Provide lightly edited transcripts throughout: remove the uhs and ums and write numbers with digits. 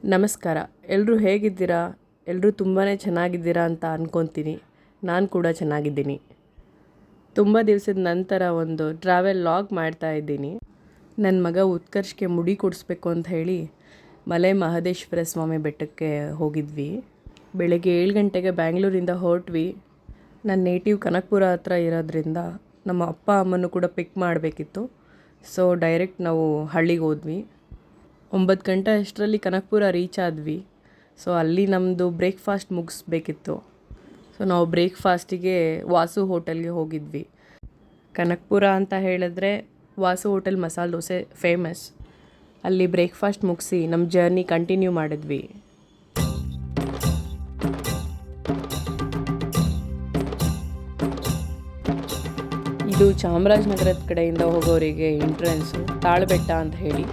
ನಮಸ್ಕಾರ. ಎಲ್ಲರೂ ಹೇಗಿದ್ದೀರಾ? ಎಲ್ಲರೂ ತುಂಬಾ ಚೆನ್ನಾಗಿದ್ದೀರಾ ಅಂತ ಅಂದ್ಕೊತೀನಿ. ನಾನು ಕೂಡ ಚೆನ್ನಾಗಿದ್ದೀನಿ. ತುಂಬ ದಿವಸದ ನಂತರ ಒಂದು ಟ್ರಾವೆಲ್ ಲಾಗ್ ಮಾಡ್ತಾ ಇದ್ದೀನಿ. ನನ್ನ ಮಗ ಉತ್ಕರ್ಷ್ಗೆ ಮುಡಿ ಕೊಡಿಸ್ಬೇಕು ಅಂತ ಹೇಳಿ ಮಲೆ ಮಹದೇಶ್ವರ ಸ್ವಾಮಿ ಬೆಟ್ಟಕ್ಕೆ ಹೋಗಿದ್ವಿ. ಬೆಳಗ್ಗೆ 7 ಗಂಟೆಗೆ ಬ್ಯಾಂಗ್ಳೂರಿಂದ ಹೊರಟ್ವಿ. ನನ್ನ ನೇಟಿವ್ ಕನಕಪುರ ಹತ್ರ ಇರೋದ್ರಿಂದ ನಮ್ಮ ಅಪ್ಪ ಅಮ್ಮನೂ ಕೂಡ ಪಿಕ್ ಮಾಡಬೇಕಿತ್ತು. ಸೊ ಡೈರೆಕ್ಟ್ ನಾವು ಹಳ್ಳಿಗೆ ಹೋದ್ವಿ. 9 ಗಂಟೆ ಅಷ್ಟರಲ್ಲಿ ಕನಕಪುರ ರೀಚ್ ಆದ್ವಿ. ಸೊ ಅಲ್ಲಿ ನಮ್ಮದು ಬ್ರೇಕ್ಫಾಸ್ಟ್ ಮುಗಿಸ್ಬೇಕಿತ್ತು. ಸೊ ನಾವು ಬ್ರೇಕ್ಫಾಸ್ಟಿಗೆ ವಾಸು ಹೋಟೆಲ್ಗೆ ಹೋಗಿದ್ವಿ. ಕನಕಪುರ ಅಂತ ಹೇಳಿದ್ರೆ ವಾಸು ಹೋಟೆಲ್ ಮಸಾಲೆ ದೋಸೆ ಫೇಮಸ್. ಅಲ್ಲಿ ಬ್ರೇಕ್ಫಾಸ್ಟ್ ಮುಗಿಸಿ ನಮ್ಮ ಜರ್ನಿ ಕಂಟಿನ್ಯೂ ಮಾಡಿದ್ವಿ. ಇದು ಚಾಮರಾಜನಗರದ ಕಡೆಯಿಂದ ಹೋಗೋರಿಗೆ ಎಂಟ್ರೆನ್ಸು, ತಾಳಬೆಟ್ಟ ಅಂತ ಹೇಳಿ.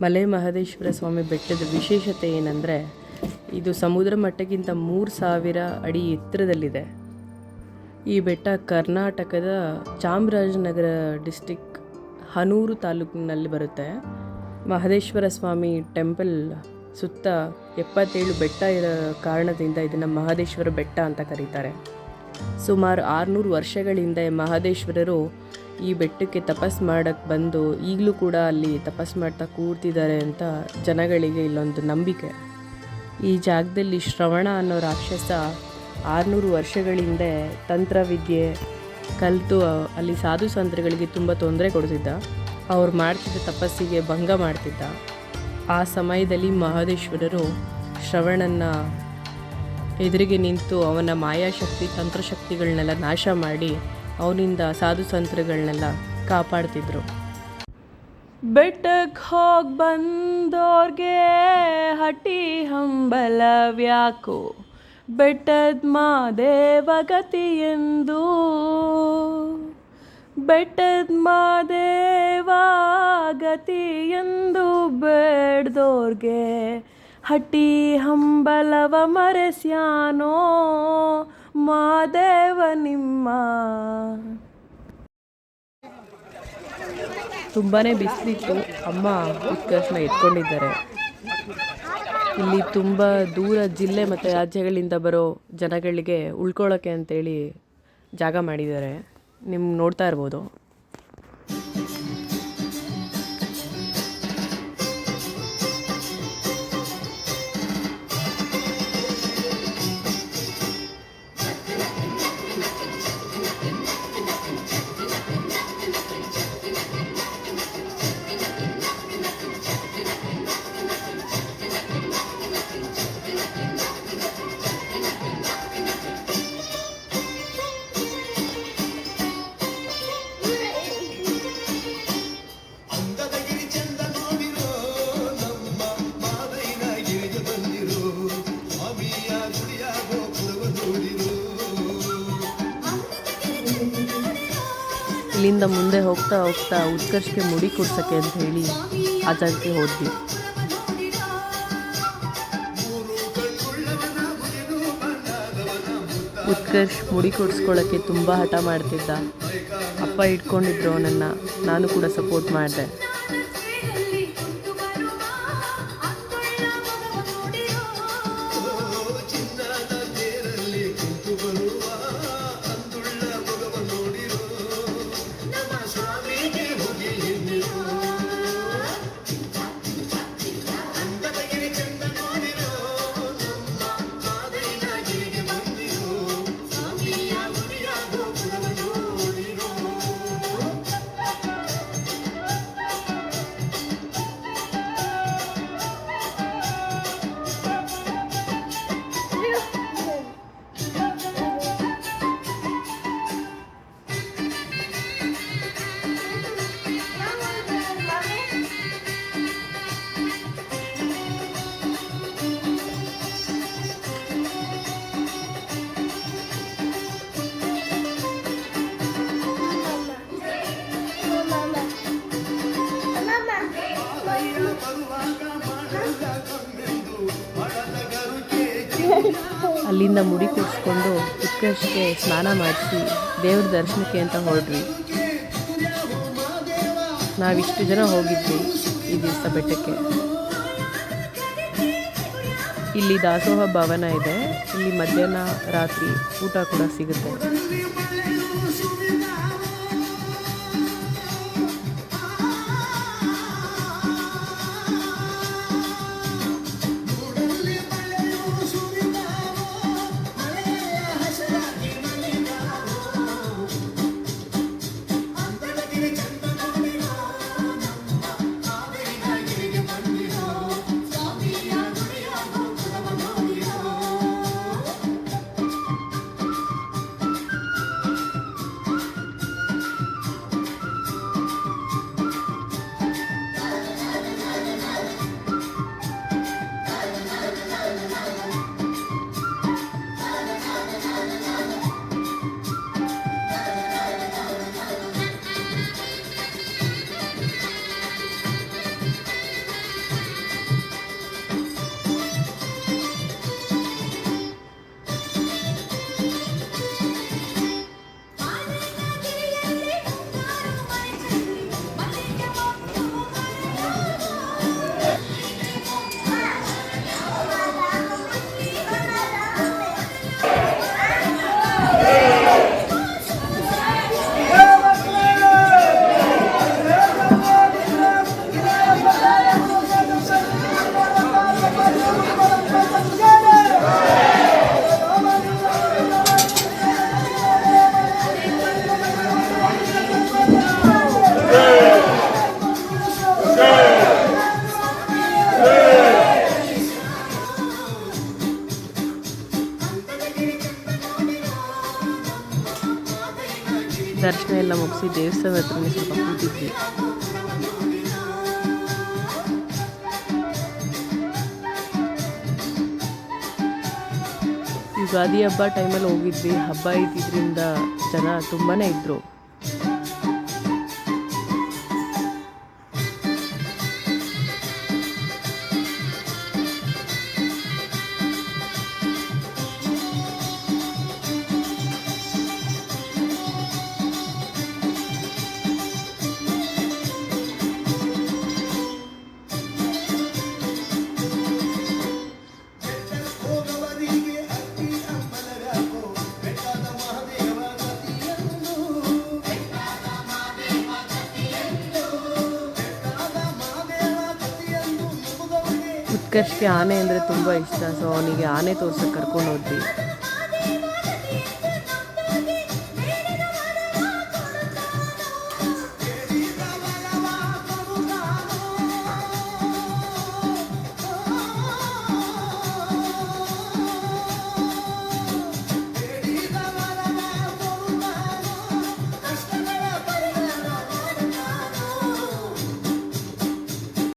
ಮಲೆ ಮಹದೇಶ್ವರ ಸ್ವಾಮಿ ಬೆಟ್ಟದ ವಿಶೇಷತೆ ಏನಂದರೆ, ಇದು ಸಮುದ್ರ ಮಟ್ಟಕ್ಕಿಂತ 3000 ಅಡಿ ಎತ್ತರದಲ್ಲಿದೆ. ಈ ಬೆಟ್ಟ ಕರ್ನಾಟಕದ ಚಾಮರಾಜನಗರ ಡಿಸ್ಟಿಕ್ ಹನೂರು ತಾಲೂಕಿನಲ್ಲಿ ಬರುತ್ತೆ. ಮಹದೇಶ್ವರ ಸ್ವಾಮಿ ಟೆಂಪಲ್ ಸುತ್ತ 77 ಬೆಟ್ಟ ಇರೋ ಕಾರಣದಿಂದ ಇದನ್ನು ಮಹದೇಶ್ವರ ಬೆಟ್ಟ ಅಂತ ಕರೀತಾರೆ. ಸುಮಾರು 600 ವರ್ಷಗಳ ಹಿಂದೆ ಮಹದೇಶ್ವರರು ಈ ಬೆಟ್ಟಕ್ಕೆ ತಪಸ್ ಮಾಡೋಕ್ಕೆ ಬಂದು ಈಗಲೂ ಕೂಡ ಅಲ್ಲಿ ತಪಸ್ ಮಾಡ್ತಾ ಕೂರ್ತಿದ್ದಾರೆ ಅಂತ ಜನಗಳಿಗೆ ಇಲ್ಲೊಂದು ನಂಬಿಕೆ. ಈ ಜಾಗದಲ್ಲಿ ಶ್ರವಣ ಅನ್ನೋ ರಾಕ್ಷಸ 600 ವರ್ಷಗಳ ಹಿಂದೆ ತಂತ್ರವಿದ್ಯೆ ಕಲಿತು ಅಲ್ಲಿ ಸಾಧು ಸಂತರುಗಳಿಗೆ ತುಂಬ ತೊಂದರೆ ಕೊಡ್ತಿದ್ದ. ಅವ್ರು ಮಾಡ್ತಿದ್ದ ತಪಸ್ಸಿಗೆ ಭಂಗ ಮಾಡ್ತಿದ್ದ. ಆ ಸಮಯದಲ್ಲಿ ಮಹದೇಶ್ವರರು ಶ್ರವಣನ ಎದುರಿಗೆ ನಿಂತು ಅವನ ಮಾಯಾಶಕ್ತಿ ತಂತ್ರಶಕ್ತಿಗಳನ್ನೆಲ್ಲ ನಾಶ ಮಾಡಿ ಅವನಿಂದ ಸಾಧು ಸಂತರುಗಳನ್ನೆಲ್ಲ ಕಾಪಾಡ್ತಿದ್ರು. ಬೆಟ್ಟಕ್ಕೆ ಹೋಗಿ ಬಂದೋರ್ಗೆ ಹಟ್ಟಿ ಹಂಬಲವ್ಯಾಕೋ, ಬೆಟ್ಟದ ಮಾದೇವ ಗತಿಯೆಂದು, ಬೆಟ್ಟದ ಮಾದೇವ ಗತಿಯೆಂದು ಬೇಡ್ದೋರ್ಗೆ ಹಟ್ಟಿ ಹಂಬಲವ ಮರೆಸ್ಯಾನೋ ಮಾದೇವ ನಿಮ್ಮ. ತುಂಬಾ ಬಿಸಿಲಿತ್ತು. ಅಮ್ಮ ಉತ್ಕರ್ಷನ ಎತ್ಕೊಂಡಿದ್ದಾರೆ. ಇಲ್ಲಿ ತುಂಬ ದೂರ ಜಿಲ್ಲೆ ಮತ್ತು ರಾಜ್ಯಗಳಿಂದ ಬರೋ ಜನಗಳಿಗೆ ಉಳ್ಕೊಳ್ಳೋಕ್ಕೆ ಅಂತೇಳಿ ಜಾಗ ಮಾಡಿದ್ದಾರೆ. ನಿಮ್ಗೆ ನೋಡ್ತಾ ಇರ್ಬೋದು. ಅಲ್ಲಿಂದ ಮುಂದೆ ಹೋಗ್ತಾ ಹೋಗ್ತಾ ಉತ್ಕರ್ಷ್ಗೆ ಮುಡಿ ಕೊಡ್ಸೋಕ್ಕೆ ಅಂತ ಹೇಳಿ ಆ ಜಾಗಕ್ಕೆ ಹೋದ್ವಿ. ಉತ್ಕರ್ಷ್ ಮುಡಿ ಕೊಡಿಸ್ಕೊಳ್ಳೋಕ್ಕೆ ತುಂಬ ಹಠ ಮಾಡ್ತಿದ್ದ. ಅಪ್ಪ ಇಟ್ಕೊಂಡಿದ್ರು ಅವನನ್ನು, ನಾನು ಕೂಡ ಸಪೋರ್ಟ್ ಮಾಡಿದೆ. ಅಲ್ಲಿಂದ ಮುಡಿ ಕೂಡಿಸ್ಕೊಂಡು ಉತ್ಕರ್ಷ್ಗೆ ಸ್ನಾನ ಮಾಡಿಸಿ ದೇವ್ರ ದರ್ಶನಕ್ಕೆ ಅಂತ ಹೊರಡ್ವಿ. ನಾವಿಷ್ಟು ಜನ ಹೋಗಿದ್ವಿ ಈ ದಿವಸ ಬೆಟ್ಟಕ್ಕೆ. ಇಲ್ಲಿ ದಾಸೋಹ ಭವನ ಇದೆ. ಇಲ್ಲಿ ಮಧ್ಯಾಹ್ನ ರಾತ್ರಿ ಊಟ ಕೂಡ ಸಿಗುತ್ತೆ. ದರ್ಶನ ಎಲ್ಲ ಮುಗಿಸಿ ದೇವಸ್ಥಾನದ ಹತ್ರನೇ ಸ್ವಲ್ಪ ಕೂತಿದ್ವಿ. ಯುಗಾದಿ ಹಬ್ಬ ಟೈಮಲ್ಲಿ ಹೋಗಿದ್ವಿ. ಹಬ್ಬ ಇದ್ದಿದ್ದರಿಂದ ಜನ ತುಂಬಾ ಇದ್ದರು. ಉತ್ಕರ್ಷ್ಗೆ ಆನೆ ಅಂದರೆ ತುಂಬ ಇಷ್ಟ. ಸೊ ಅವನಿಗೆ ಆನೆ ತೋರ್ಸಕ್ಕೆ ಕರ್ಕೊಂಡು ಹೋದ್ವಿ.